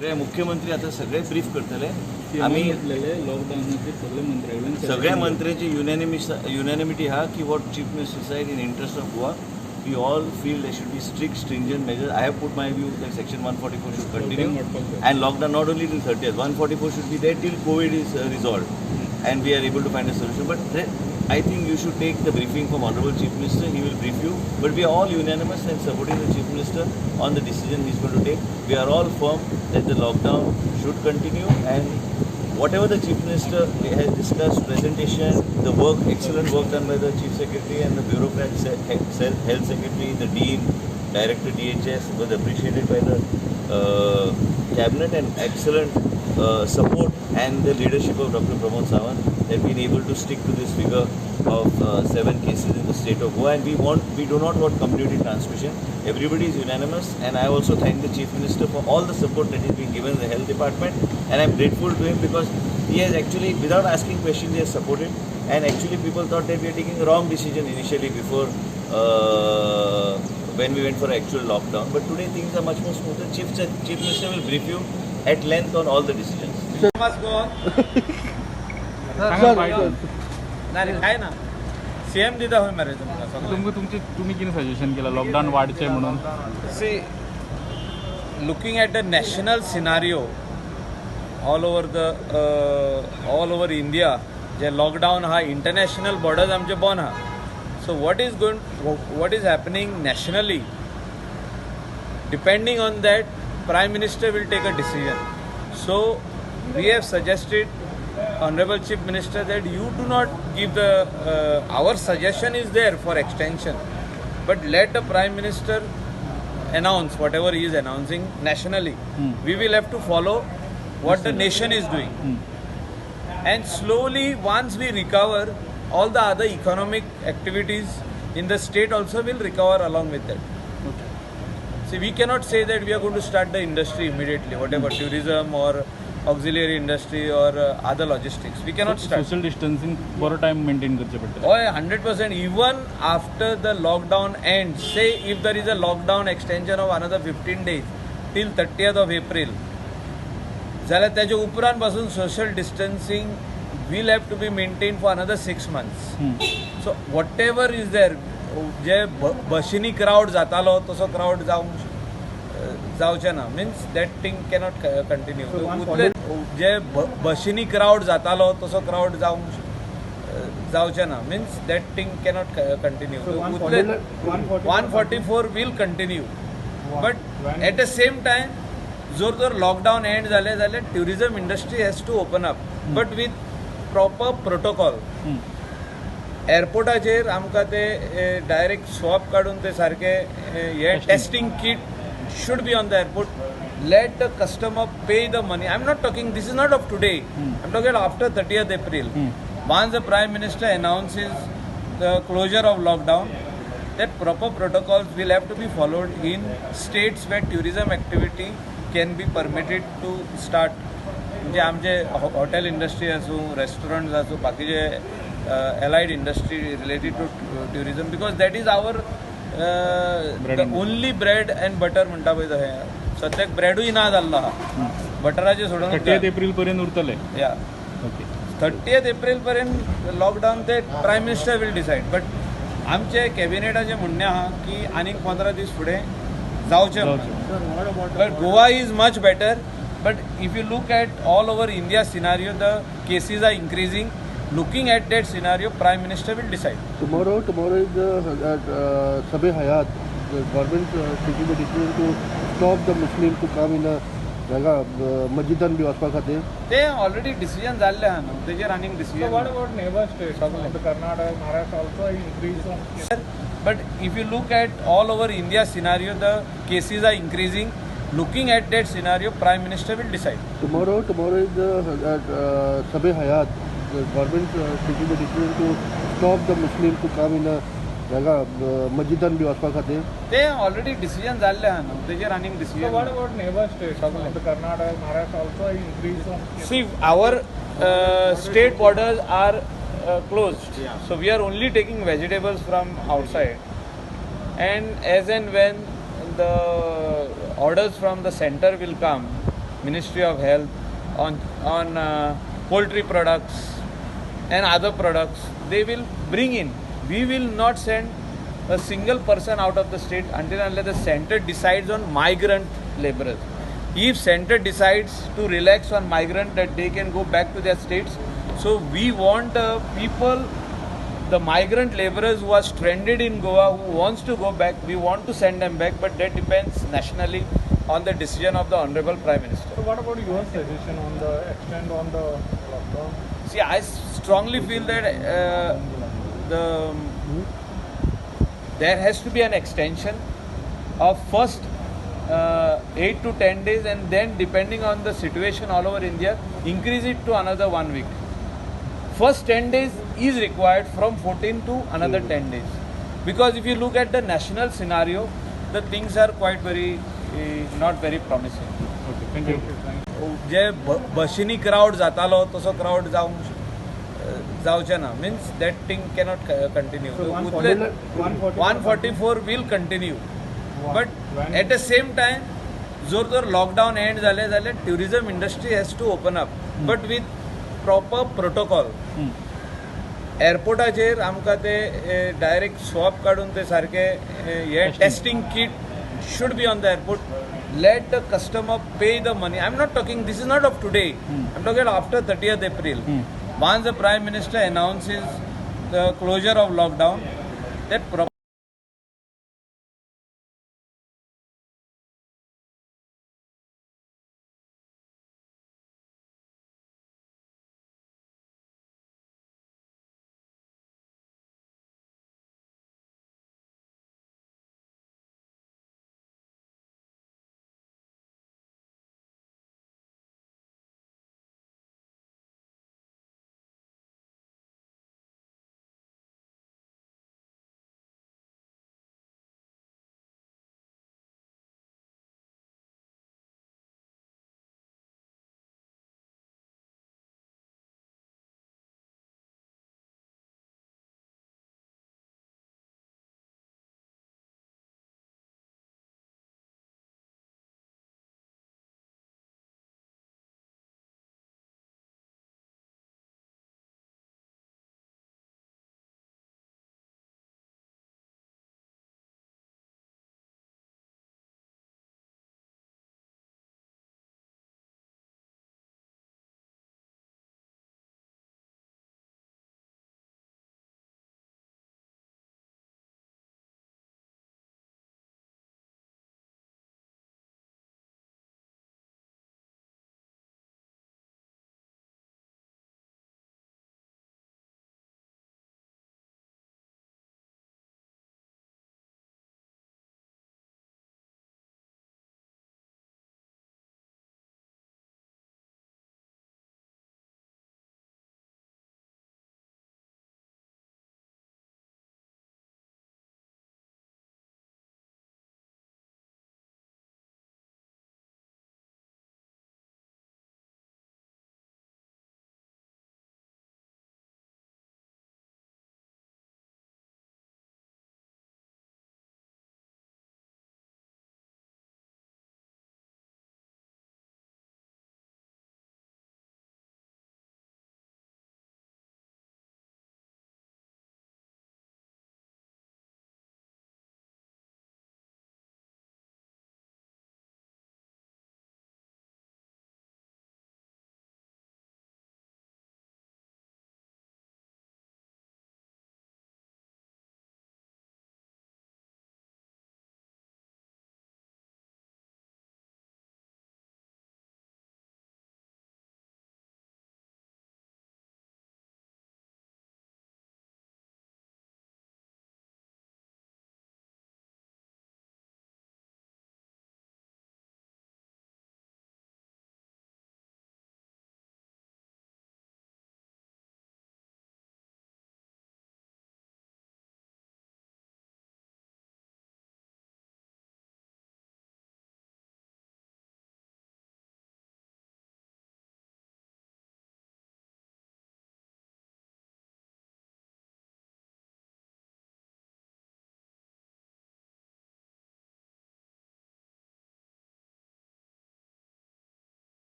सगळे मुख्यमंत्री आता सगळे ब्रीफ करतले आम्ही लॉकडाऊनचे सगळे मंत्र्यांनी सगळ्या मंत्र्यांची युनॅनिमिटी हा की what chief minister side in interest of Goa we all feel there should be strict stringent measures. I have put my view like section 144 should continue and lockdown not only till 30th, 144 should be there till COVID is resolved and we are able to find a solution. But I think you should take the briefing from Honorable Chief Minister. He will brief you. But we are all unanimous and supporting the Chief Minister on the decision he is going to take. We are all firm that the lockdown should continue and whatever the Chief Minister has discussed, presentation, the work, excellent work done by the Chief Secretary and the bureaucrats, Health Secretary, the Dean, Director DHS was appreciated by the Cabinet and excellent support and the leadership of Dr. Pramod Sawant have been able to stick to this figure of 7 cases in the state of Goa, and we do not want community transmission. Everybody is unanimous, and I also thank the Chief Minister for all the support that is being given in the Health Department, and I am grateful to him because he has actually, without asking questions, he has supported, and actually people thought that we are taking a wrong decision initially before when we went for actual lockdown, but today things are much more smoother. Chief Minister will brief you at length on all the decisions. काय ना CM दिता होय मरे तुमकां तुम्ही कितें suggestion केलं lockdown वाढचें म्हणून see looking at the national scenario all over India जे लॉकडाऊन हा इंटरनॅशनल बॉर्डर्स आमचे बंद आहा so what is happening nationally depending on that prime minister will take a decision so we have suggested Honorable Chief Minister that you do not give our suggestion is there for extension, but let the Prime Minister announce whatever he is announcing nationally. We will have to follow what the nation is doing. And slowly, once we recover, all the other economic activities in the state also will recover along with that. See, we cannot say that we are going to start the industry immediately, whatever tourism or auxiliary industry or other logistics. We cannot start. Social distancing for a time maintain करचे पडटले. Oh, 100%. Even after the lockdown ends, say if there is a lockdown extension of another 15 days till 30th of April, जाल्यार त्याच्या उपरांत पासून social distancing will have to be maintained for another 6 months. So whatever is there, J बशीनी crowd जातालो तसो crowd जावचे ना means that thing cannot continue जे बशीनी क्राऊड जातालो तसो क्राऊड जावचे ना means that thing cannot continue 144 will continue but at the same time जर लॉकडाऊन एंड जाले जाल्यार tourism industry has to open up but with proper protocol एअरपोर्टाचेर आमकां ते डायरेक्ट स्वॉप काडून ते सारके हे testing kit should be on the airport. Let the customer pay the money. I'm not talking, this is not of today. I'm talking after 30th April. Once the Prime Minister announces the closure of lockdown, that proper protocols will have to be followed in states where tourism activity can be permitted to start. म्हणजे आमचे hotel industry आसूं restaurants आसूं बाकीचे allied industry related to tourism because that is our only bread and butter म्हणटा पळय तशें सद्याक ब्रेडूय ना जाल्लो आहा बटराचे सोडून 30th एप्रिल पर्यंत उरतले या ओके 30th एप्रिल पर्यंत लॉकडाऊन ते prime minister will decide but आमचे कॅबिनेटाचें म्हणणें आहा की आनीक 15 दीस फुडें जावचें but Goa is much better but if you look at all over India scenario the cases are increasing Looking at that scenario, Prime Minister will decide. Tomorrow is Sabeh Hayat. The government taking the decision to stop the Muslims to come in a masjidan bhi waspa khate. They already decision जाल्ले आहा न्हू तेजेर आनीक decision. So what about neighbor states? Karnataka, Maharashtra also increase on. But if you look at all over India scenario, the cases are increasing. Looking at that scenario, Prime Minister will decide. Tomorrow is Sabeh Hayat. The government taking the decision to stop the Muslims to come in a masjidan bhi waspa khate. They already decision जाल्ले आहा न्हू तेजेर आनीक decision. So what about neighbor states? Karnataka, Maharashtra also increase on. See, our state borders are closed. So we are only taking vegetables from outside. And as and when the orders from the center will come, Ministry of Health, on poultry products and other products. They will bring in. We will not send a single person out of the state until unless the center decides on migrant laborers. If center decides to relax on migrant that they can go back to their states, so we want people, the migrant laborers who are stranded in Goa, who wants to go back, we want to send them back, but that depends nationally on the decision of the Honorable Prime Minister. So what about your suggestion on the extend on the lockdown? See, I strongly feel that there has to be an extension of first 8 to 10 days, and then depending on the situation all over India, increase it to another 1 week. First 10 days is required, from 14 to another 10 days. Because if you look at the national scenario, the things are quite not very promising. Okay thank you जे बशीनी crowd जातालो तसो crowd जावचे ना, means that thing cannot continue. 144 will continue, but at the same time जर lockdown end जालें जाल्यार tourism industry has to open up, but with proper protocol. एअरपोर्टाचेर आमकां ते डायरेक्ट स्वॉब काडून ते सारके हे testing kit should be on the airport. Let the customer pay the money. I'm not talking, this is not of today. I'm talking after 30th April. Once the Prime Minister announces the closure of lockdown, that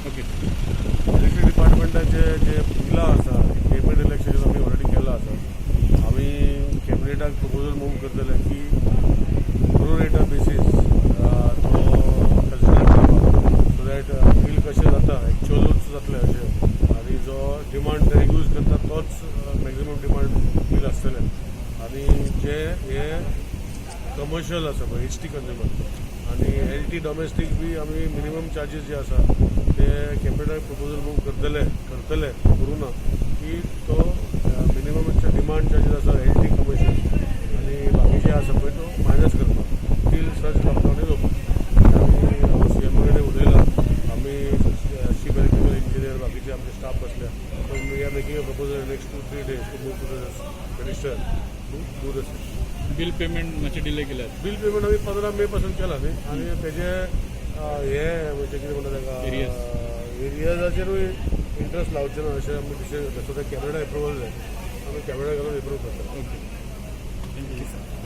okay electric डिपार्टमेंटाचे जे बिलां आसा cabinet election आमी already केला आसा आमी कॅबिनेटाक proposal move करतले की प्रो रेटा बेसीस तो कन्सिडर करपाक सो दॅट बील कशें जाता एक्चुअलूच जातलें अशें आनी जो डिमांड ते यूज करता तोच मॅक्झिमम डिमांड बील आसतलें आनी जे हे कमर्शियल आसा पळय एच टी कंज्युमर आनी एल टी डॉमेस्टीक बी आमी मिनिमम चार्जीस जे आसा ते कॅबिनेटाक प्रपोजल मूव करतले करूं ना की तो मिनिममच्या डिमांड चार्जीस आसा एल टी कमर्शियल आनी बाकीचे आसा पळय तो मायनस करपाक till such lockdown is open आमी सी एम कडेन उलयला आमी चीफ इलेक्ट्रिकल इंजिनियर बाकीचे आमचे स्टाफ बसल्या so we are making a proposal next 2-3 days to move to the minister to do the bill payment मातशें डिले केल्यात bill payment आमी 15 मे पासून केला न्ही आनी तेजे हे म्हणजे कितें म्हणटा ताका एरियाजाचेरूय इंट्रस्ट लावचे ना अशें आमी डिसायड करता सो ते कॅबिनेट एप्रुवल जाय आमी कॅबिनेट घालून एप्रूव करता ओके थँक्यू